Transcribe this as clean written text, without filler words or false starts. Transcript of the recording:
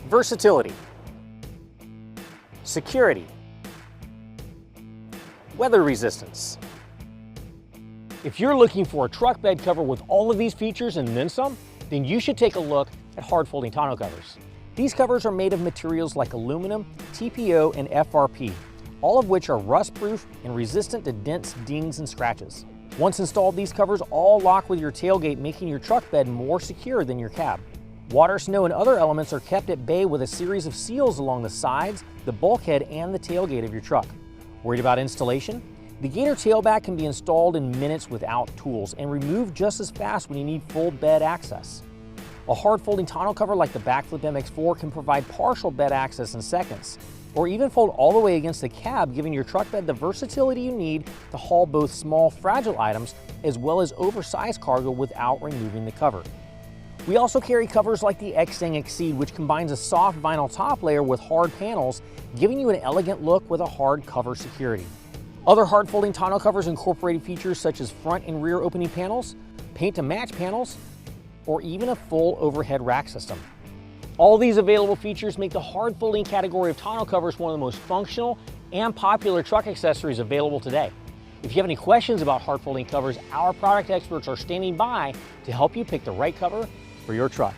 versatility, security, weather resistance. If you're looking for a truck bed cover with all of these features and then some, then you should take a look at hard folding tonneau covers. These covers are made of materials like aluminum, TPO, and FRP, all of which are rust-proof and resistant to dense dings and scratches. Once installed, these covers all lock with your tailgate, making your truck bed more secure than your cab. Water, snow, and other elements are kept at bay with a series of seals along the sides, the bulkhead, and the tailgate of your truck. Worried about installation? The Gator tailback can be installed in minutes without tools and removed just as fast when you need full bed access. A hard folding tonneau cover like the Backflip MX4 can provide partial bed access in seconds, or even fold all the way against the cab, giving your truck bed the versatility you need to haul both small, fragile items as well as oversized cargo without removing the cover. We also carry covers like the ExtangExceed, which combines a soft vinyl top layer with hard panels, giving you an elegant look with a hard cover security. Other hard folding tonneau covers incorporate features such as front and rear opening panels, paint to match panels, or even a full overhead rack system. All these available features make the hard folding category of tonneau covers one of the most functional and popular truck accessories available today. If you have any questions about hard folding covers, our product experts are standing by to help you pick the right cover for your truck.